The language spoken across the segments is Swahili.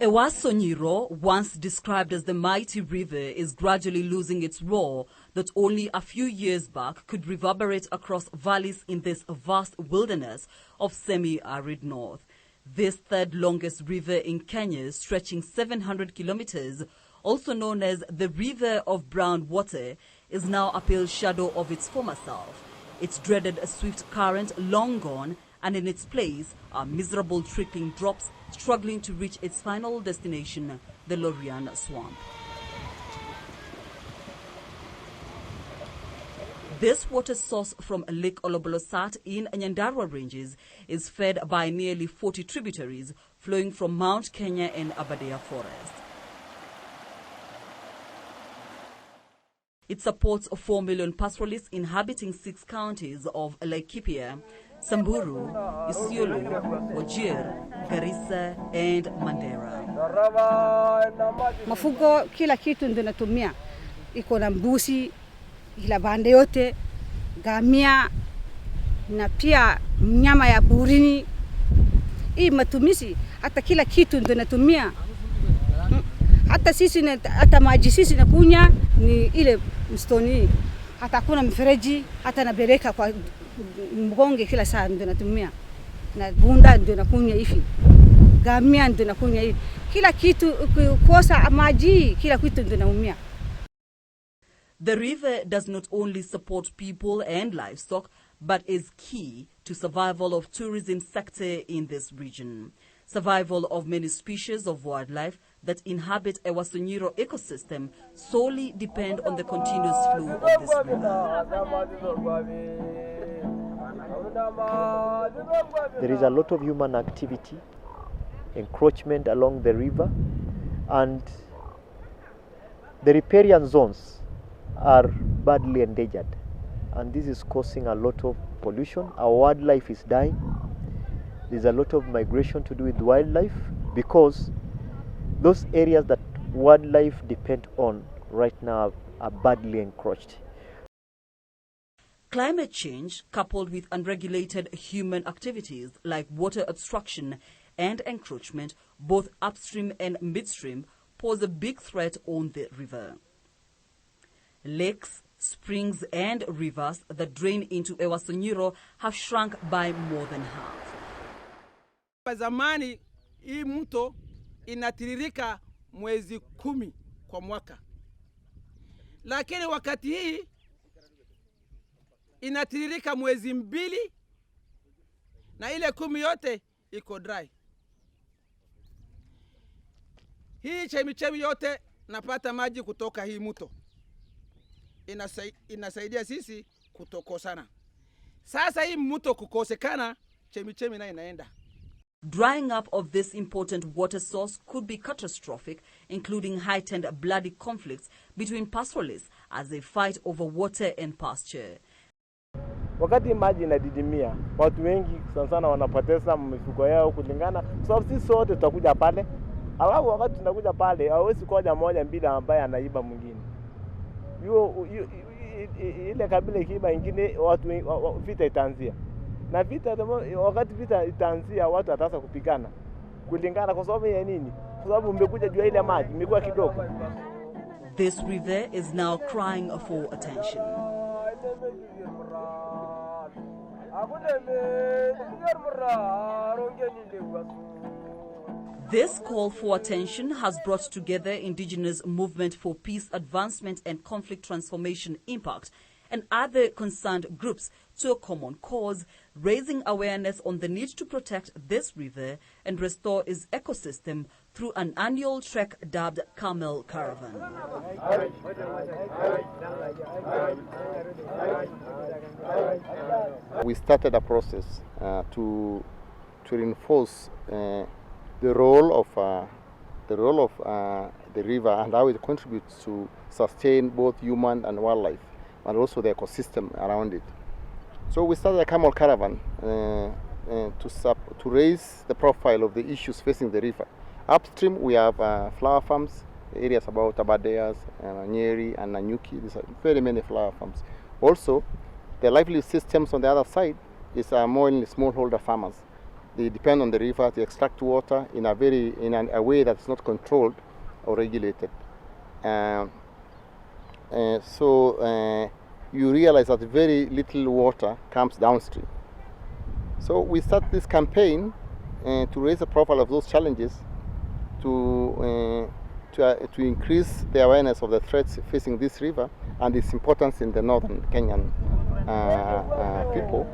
Ewasonyiro, once described as the mighty river, is gradually losing its roar that only a few years back could reverberate across valleys in this vast wilderness of semi-arid north. This third longest river in Kenya, stretching 700 kilometers, also known as the River of Brown Water, is now a pale shadow of its former self. Its dreaded swift current long gone, and in its place are miserable trickling drops struggling to reach its final destination, the Lorian Swamp. This water source from Lake Olobolosat in Nyandarua Ranges is fed by nearly 40 tributaries flowing from Mount Kenya and Aberdare Forest. It supports 4 million pastoralists inhabiting 6 counties of Laikipia, Samburu, Isiolo, Wajir, Garissa and Mandera. Mafugo kila kitu ndio natumia. Iko na mbuzi, kila bande yote, gamia na pia mnyama ya burini. Hii matumizi hata kila kitu ndio natumia. Hata sisi hata maji sisi nakunya ni ile mstoni. Hata kuna mfereji, hata nabereka kwa mgonge kila saa ndio natumia. Na bunda ndio nakunya hivi. Gamia ndio nakunya hivi. Kila kitu kukosa maji, kila kitu ndio naumia. The river does not only support people and livestock, but is key to survival of tourism sector in this region. Survival of many species of wildlife that inhabit Ewasonyiro ecosystem solely depend on the continuous flow of this river. There is a lot of human activity, encroachment along the river, and the riparian zones are badly endangered, and this is causing a lot of pollution. Our wildlife is dying. There's a lot of migration to do with wildlife because those areas that wildlife depend on right now are badly encroached. Climate change, coupled with unregulated human activities like water obstruction and encroachment, both upstream and midstream, pose a big threat on the river. Lakes, springs and rivers that drain into Ewasonyiro have shrunk by more than half. Zamani hii mto inatiririka mwezi 10 kwa mwaka. Lakini wakati hii inatiririka mwezi 2 na ile 10 yote iko dry. Hii chemichemi yote napata maji kutoka hii mto. Inasaidia sisi kutokosana. Sasa hii mto kukosekana, chemichemi na inaenda. Drying up of this important water source could be catastrophic, including heightened bloody conflicts between pastoralists as they fight over water and pasture. Wakati maji inadidimia, watu wengi sana wanapoteza mifugo yao kulingana sababu sisi sote tutakuja pale. Alafu wakati tunakuja pale, hawezi koja moja mbili ambaye anaiba mwingine. Ile kabila ikiiba ingine watu vita itaanzia. Na vita wakati vita itaanzia watu wataanza kupigana. Kulingana kwa sababu ya nini? Kwa sababu mmekuja jua ile maji imekuwa kidogo. This river is now crying for attention. This call for attention has brought together indigenous movement for peace advancement and conflict transformation impact and other concerned groups to a common cause, raising awareness on the need to protect this river and restore its ecosystem through an annual trek dubbed Camel Caravan. We started a process to reinforce the role of the river and how it contributes to sustain both human and wildlife, and also the ecosystem around it. So we started a Camel Caravan to raise the profile of the issues facing the river. Upstream we have flower farms, areas about Abadeas, Nyeri and Nanyuki. These are very many flower farms. Also, the livelihood systems on the other side is more in smallholder farmers. They depend on the river to extract water in a way that's not controlled or regulated. So you realize that very little water comes downstream. So we start this campaign to raise the profile of those challenges, to increase the awareness of the threats facing this river and its importance in the northern Kenyan people.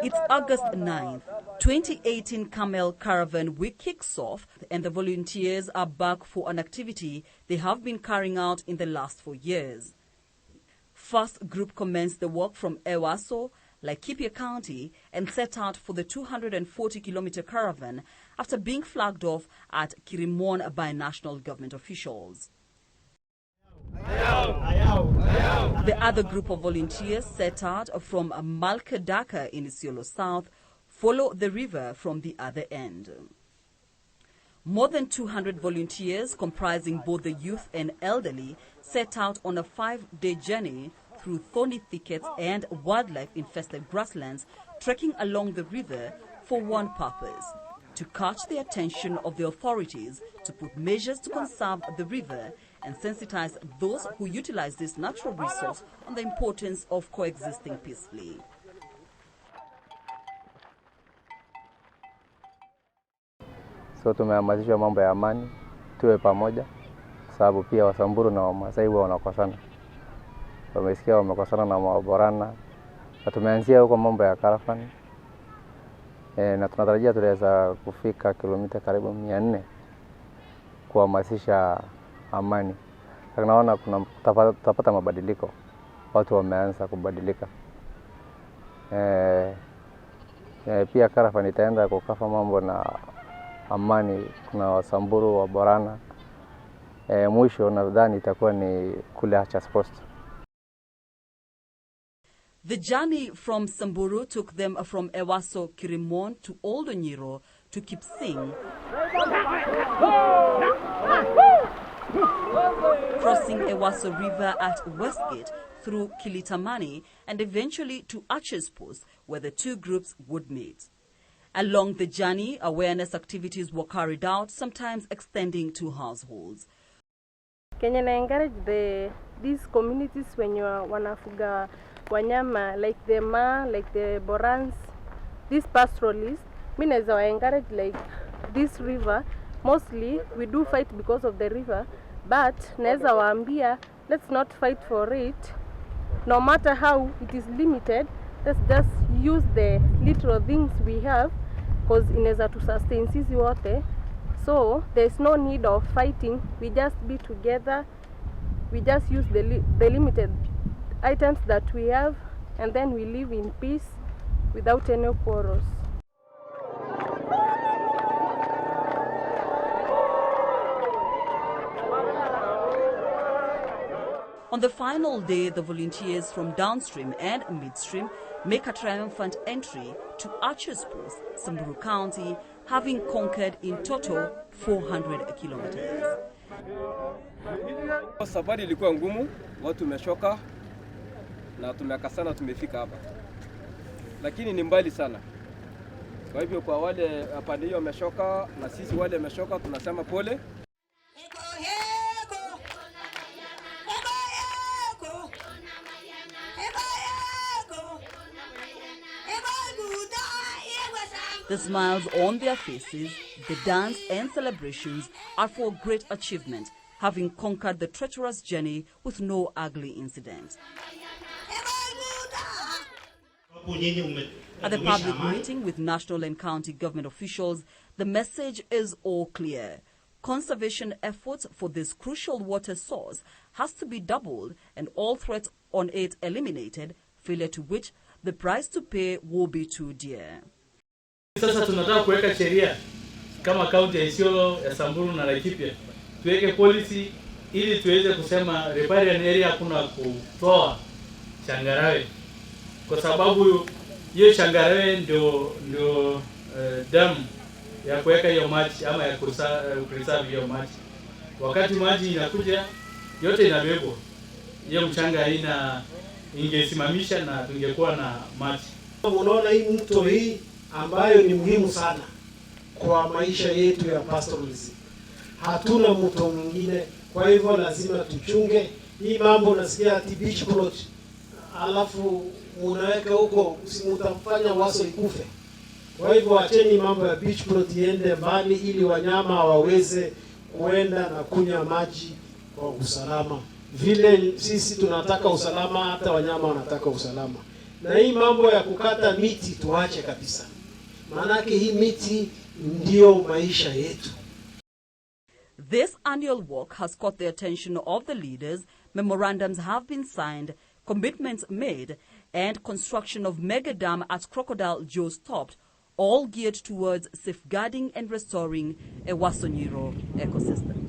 It's August 9th. 2018 Camel Caravan Week kicks off, and the volunteers are back for an activity they have been carrying out in the last 4 years. First group commenced the work from Ewaso, Laikipia County, and set out for the 240-kilometer caravan after being flagged off at Kirimon by national government officials. The other group of volunteers set out from Malkadaka in Isiolo South, follow the river from the other end. More than 200 volunteers, comprising both the youth and elderly, set out on a 5-day journey through thorny thickets and wildlife-infested grasslands, trekking along the river for one purpose: to catch the attention of the authorities to put measures to conserve the river and sensitize those who utilize this natural resource on the importance of coexisting peacefully. So tumehamasishwa mambo ya amani, tuwe pamoja, sababu pia Wasamburu na Wamasai huwa wanakosana. Wamesikia wamekosana na Waborana. Na tumeanzia huko mambo ya caravan. Na tunatarajia tutaweza kufika kilomita karibu 400 kuhamasisha amani. Tunaona tutapata mabadiliko. Watu wameanza kubadilika. Pia caravan itaenda kukafa mambo na amani. Kuna Wasamburu, Waborana. Mwisho nadhani itakuwa ni kule Achas Post. The journey from Samburu took them from Ewaso Kirimon to Old Onyiro to Kipsing, crossing Ewaso River at Westgate through Kilitamani and eventually to Achas Post, where the two groups would meet. Along the journey, awareness activities were carried out, sometimes extending to households. Kenya na encourage these communities when you wanafuga wanyama like the Ma, like the Borans, these pastoralists. Mimi naweza encourage like this river. Mostly we do fight because of the river, but naweza waambia let's not fight for it. No matter how it is limited, let's just use the little things we have, because inaweza to sustain sisi wote. So there's no need of fighting. We just be together. We just use the limited items that we have, and then we live in peace without any quarrels. On the final day, the volunteers from downstream and midstream make a triumphant entry to Achas Post, Samburu County, having conquered in total 400 kilometers. Safari ilikuwa ngumu, watu tumeshoka na tumekasana tumefika hapa. Lakini ni mbali sana. Kwa hivyo kwa wale pande hiyo wameshoka na sisi wale wameshoka tunasema pole. The smiles on their faces, the dance and celebrations are for great achievement, having conquered the treacherous journey with no ugly incident. At the public meeting with national and county government officials, the message is all clear. Conservation efforts for this crucial water source has to be doubled and all threats on it eliminated, failure to which the price to pay will be too dear. Sasa tunataka kuweka sheria kama kaunti ya Isiolo, ya Samburu na Laikipia. Tuweke policy ili tuweze kusema riparian area kuna kutoa changarawe. kwa sababu hiyo changarawe ndio damu ya kuweka hiyo maji ama ya kureserve hiyo maji. Wakati maji inakuja yote inabebwa, hiyo mchanga ingesimamisha na tungekuwa na maji. Unaona hii mto hii ambayo ni muhimu sana kwa maisha yetu ya pastoralism. Hatuna mto mwingine, kwa hivyo lazima tuchunge hii mambo. Unasikia ati beach plot, alafu unaweka huko, usimutafanya waso ikufe. Kwa hivyo acheni mambo ya beach plot iende mbali, ili wanyama waweze kuenda na kunywa maji kwa usalama. Vile sisi tunataka usalama, hata wanyama wanataka usalama. Na hii mambo ya kukata miti tuache kabisa, maanake hii miti ndio maisha yetu. This annual walk has caught the attention of the leaders. Memorandums have been signed, commitments made, and construction of mega dam at Crocodile Joe stopped, all geared towards safeguarding and restoring a Wasonyiro ecosystem.